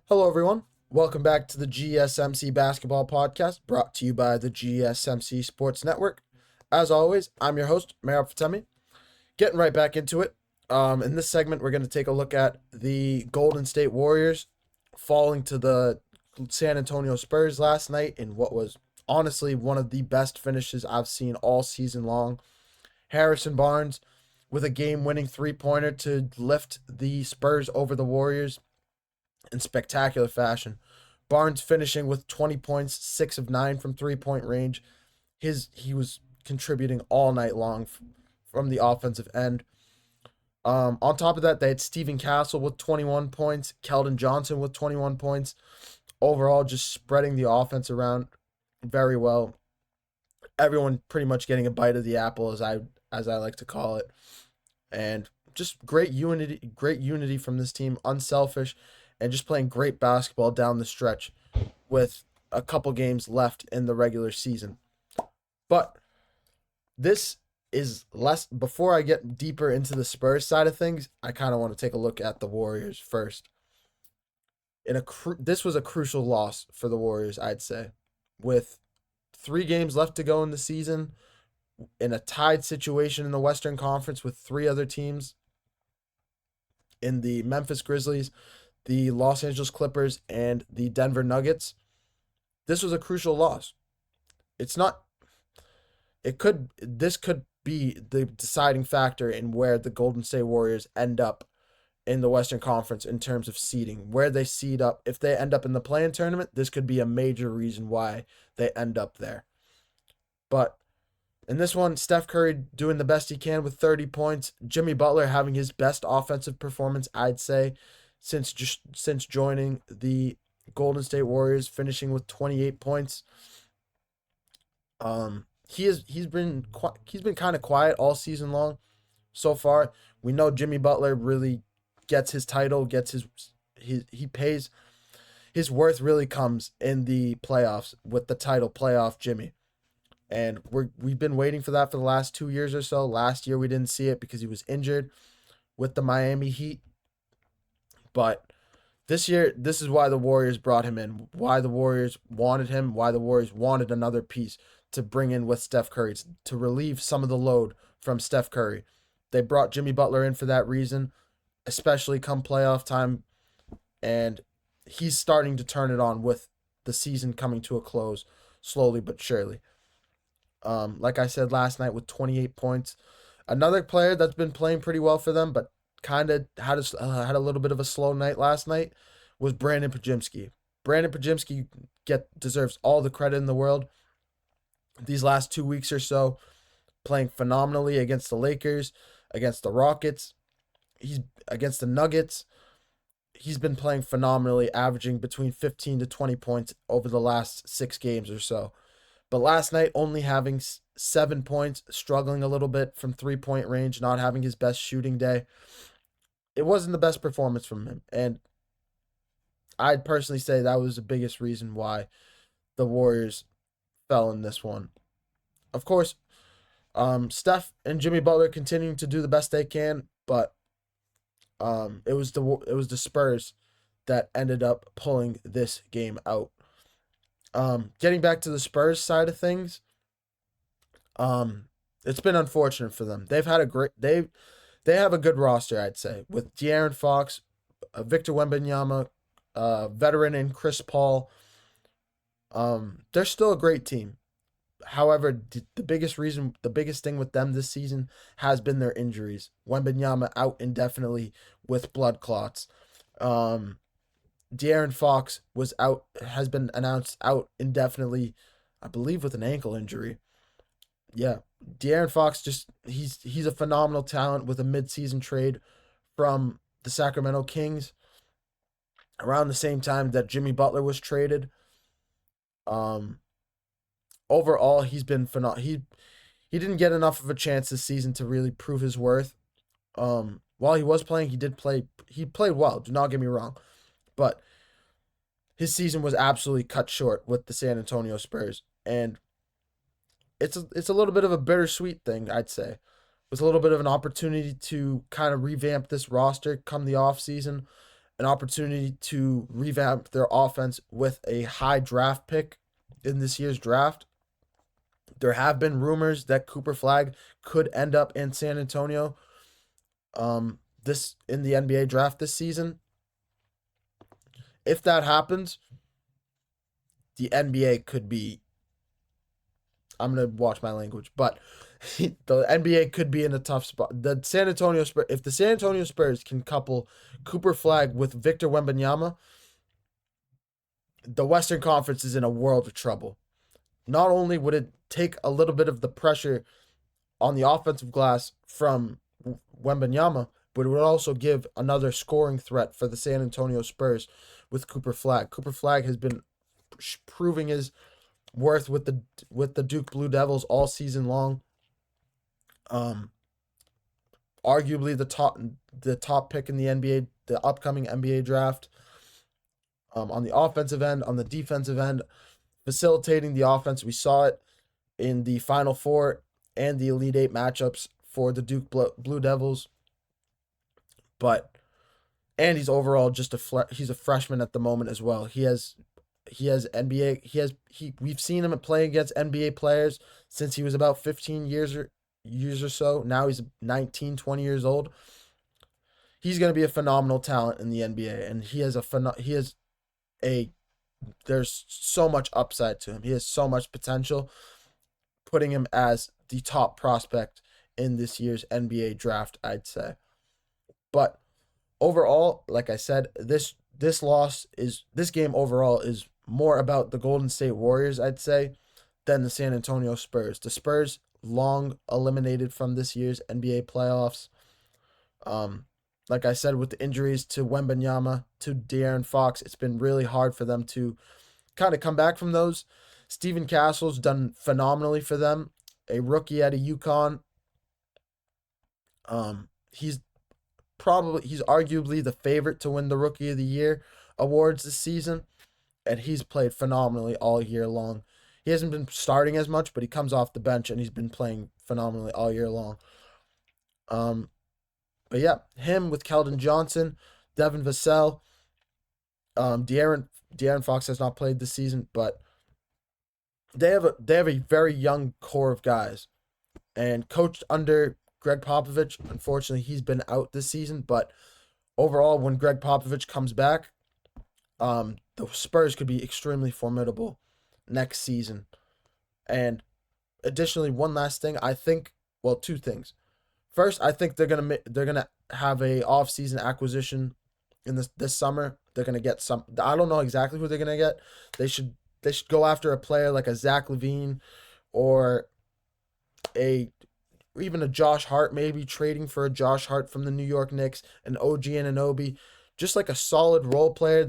Hello, everyone. Welcome back to the GSMC Basketball Podcast, brought to you by the GSMC Sports Network. As always, I'm your host, Merab Fatemi. Getting right back into it. In this segment, we're going to take a look at the Golden State Warriors falling to the San Antonio Spurs last night in what was honestly one of the best finishes I've seen all season long. Harrison Barnes with a game-winning three-pointer to lift the Spurs over the Warriors in spectacular fashion. Barnes finishing with 20 points, 6 of 9 from three-point range. He was contributing all night long from the offensive end. On top of that, they had Stephen Castle with 21 points, Keldon Johnson with 21 points. Overall, just spreading the offense around very well. Everyone pretty much getting a bite of the apple, as I like to call it, and just great unity from this team, unselfish, and just playing great basketball down the stretch with a couple games left in the regular season. But this is less. Before I get deeper into the Spurs side of things, I kind of want to take a look at the Warriors first. This was a crucial loss for the Warriors, I'd say, with 3 games left to go in the season, in a tied situation in the Western Conference with 3 other teams in the Memphis Grizzlies, the Los Angeles Clippers, and the Denver Nuggets. This was a crucial loss. It's not. This could be the deciding factor in where the Golden State Warriors end up in the Western Conference in terms of seeding, where they seed up. If they end up in the play-in tournament, this could be a major reason why they end up there. But in this one, Steph Curry doing the best he can with 30 points. Jimmy Butler having his best offensive performance, I'd say, since joining the Golden State Warriors, finishing with 28 points. He's been kind of quiet all season long so far. We know Jimmy Butler really gets his title, he pays his worth really comes in the playoffs with the title playoff Jimmy. And we've been waiting for that for the last 2 years or so. Last year we didn't see it because he was injured with the Miami Heat. But this year, this is why the Warriors brought him in, why the Warriors wanted him, why the Warriors wanted another piece to bring in with Steph Curry to relieve some of the load from Steph Curry. They brought Jimmy Butler in for that reason, especially come playoff time, and he's starting to turn it on with the season coming to a close slowly but surely. Like I said last night with 28 points. Another player that's been playing pretty well for them, but kind of had a little bit of a slow night last night was Brandon Podziemski. Brandon Podziemski deserves all the credit in the world. These last 2 weeks or so, playing phenomenally against the Lakers, against the Rockets, he's against the Nuggets. He's been playing phenomenally, averaging between 15 to 20 points over the last 6 games or so. But last night, only having 7 points, struggling a little bit from three-point range, not having his best shooting day. It wasn't the best performance from him. And I'd personally say that was the biggest reason why the Warriors fell in this one. Of course, Steph and Jimmy Butler continuing to do the best they can, but it was the Spurs that ended up pulling this game out. Getting back to the Spurs side of things, it's been unfortunate for them. They have a good roster, I'd say, with De'Aaron Fox, Victor Wembanyama, veteran in Chris Paul. They're still a great team. However, the biggest thing with them this season has been their injuries. Wembanyama out indefinitely with blood clots. De'Aaron Fox has been announced out indefinitely, I believe with an ankle injury. Yeah, De'Aaron Fox he's a phenomenal talent with a midseason trade from the Sacramento Kings around the same time that Jimmy Butler was traded. Um, Overall, he's been phenomenal. He didn't get enough of a chance this season to really prove his worth. While he was playing, he played well. Do not get me wrong, but his season was absolutely cut short with the San Antonio Spurs, and it's a little bit of a bittersweet thing, I'd say. It was a little bit of an opportunity to kind of revamp this roster come the off season, an opportunity to revamp their offense with a high draft pick in this year's draft. There have been rumors that Cooper Flag could end up in San Antonio this in the NBA draft this season. If that happens, the NBA could be, I'm gonna watch my language, but the NBA could be in a tough spot. The San Antonio Spurs, if the San Antonio Spurs can couple Cooper Flag with Victor Wembanyama, the Western Conference is in a world of trouble. Not only would it take a little bit of the pressure on the offensive glass from Wembanyama, but it would also give another scoring threat for the San Antonio Spurs with Cooper Flag. Cooper Flag has been proving his worth with the Duke Blue Devils all season long. Arguably the top pick in the NBA, the upcoming NBA draft. On the offensive end, on the defensive end, facilitating the offense. We saw it in the Final Four and the Elite Eight matchups for the Duke Blue Devils. And he's overall just he's a freshman at the moment as well. He has NBA. We've seen him play against NBA players since he was about 15 years or so. Now he's 19, 20 years old. He's going to be a phenomenal talent in the NBA, and there's so much upside to him. He has so much potential, putting him as the top prospect in this year's NBA draft, I'd say. But overall, like I said, this game overall is more about the Golden State Warriors, I'd say, than the San Antonio Spurs. The Spurs long eliminated from this year's NBA playoffs. Like I said, with the injuries to Wembanyama, to De'Aaron Fox, it's been really hard for them to kind of come back from those. Steven Castle's done phenomenally for them, a rookie out of UConn. He's arguably the favorite to win the Rookie of the Year awards this season, and he's played phenomenally all year long. He hasn't been starting as much, but he comes off the bench and he's been playing phenomenally all year long. But yeah, him with Keldon Johnson, Devin Vassell, De'Aaron Fox has not played this season, but they have a very young core of guys, and coached under Greg Popovich. Unfortunately, he's been out this season, but overall, when Greg Popovich comes back, the Spurs could be extremely formidable next season. And additionally, one last thing, two things. First, I think they're gonna have a off-season acquisition in this summer. They're gonna get some. I don't know exactly who they're gonna get. They should go after a player like a Zach LaVine, or even a Josh Hart, maybe trading for a Josh Hart from the New York Knicks, an OG Anunoby, just like a solid role player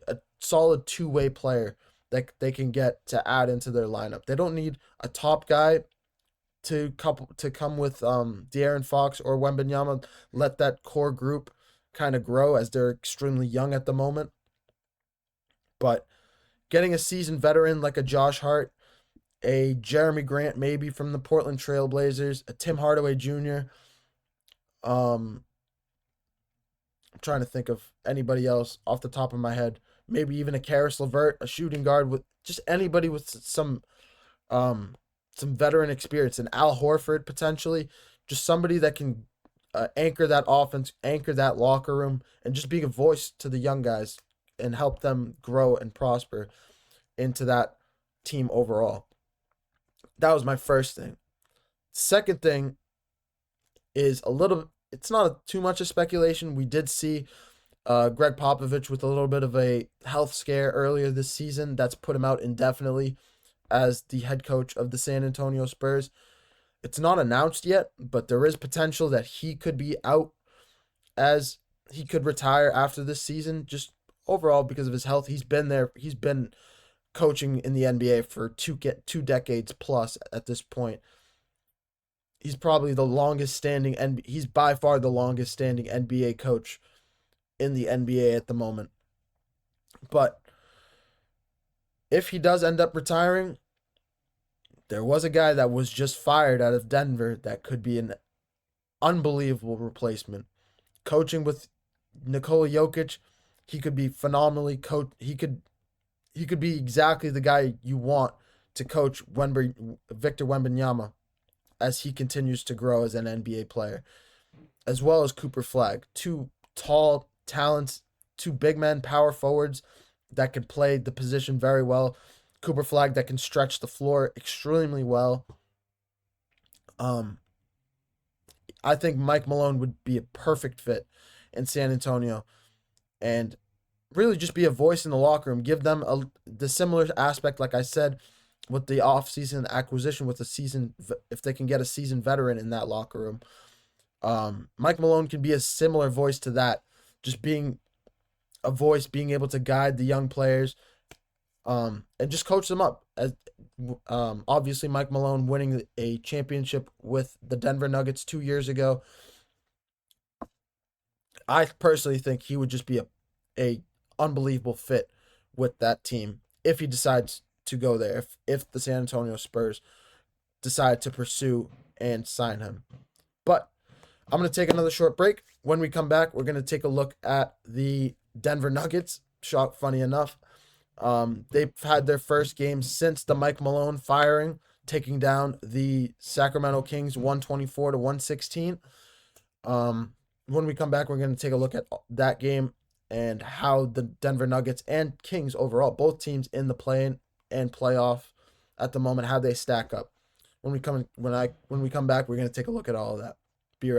a solid two-way player that they can get to add into their lineup. They don't need a top guy to come with De'Aaron Fox or Wembanyama. Let that core group kind of grow, as they're extremely young at the moment. But getting a seasoned veteran like a Josh Hart, a Jeremy Grant maybe from the Portland Trailblazers, a Tim Hardaway Jr. I'm trying to think of anybody else off the top of my head. Maybe even a Karis LeVert, a shooting guard, with just anybody with some veteran experience, and Al Horford potentially, just somebody that can anchor that offense, anchor that locker room, and just be a voice to the young guys and help them grow and prosper into that team overall. That was my first thing. Second thing is it's not too much of speculation. We did see Greg Popovich with a little bit of a health scare earlier this season that's put him out indefinitely as the head coach of the San Antonio Spurs. It's not announced yet, but there is potential that he could be out, as he could retire after this season, just overall because of his health. He's been coaching in the NBA for two decades plus at this point. He's probably the longest standing, and he's by far the longest standing NBA coach in the NBA at the moment. But if he does end up retiring, there was a guy that was just fired out of Denver that could be an unbelievable replacement. Coaching with Nikola Jokic, he could be phenomenally coach. He could be exactly the guy you want to coach Victor Wembanyama as he continues to grow as an NBA player, as well as Cooper Flag. Two tall talents, two big men, power forwards that can play the position very well. Cooper Flag that can stretch the floor extremely well. Um, I think Mike Malone would be a perfect fit in San Antonio and really just be a voice in the locker room. Give them the similar aspect, like I said, with the offseason acquisition with a season, if they can get a seasoned veteran in that locker room. Mike Malone can be a similar voice to that, just being a voice, being able to guide the young players, and just coach them up. As obviously Mike Malone winning a championship with the Denver Nuggets 2 years ago, I personally think he would just be a unbelievable fit with that team if he decides to go there. If the San Antonio Spurs decide to pursue and sign him, but I'm going to take another short break. When we come back, we're going to take a look at the Denver Nuggets. Funny enough, they've had their first game since the Mike Malone firing, taking down the Sacramento Kings 124 to 116. When we come back, we're going to take a look at that game and how the Denver Nuggets and Kings overall, both teams in the play-in and playoff at the moment, how they stack up. When we come back, we're going to take a look at all of that.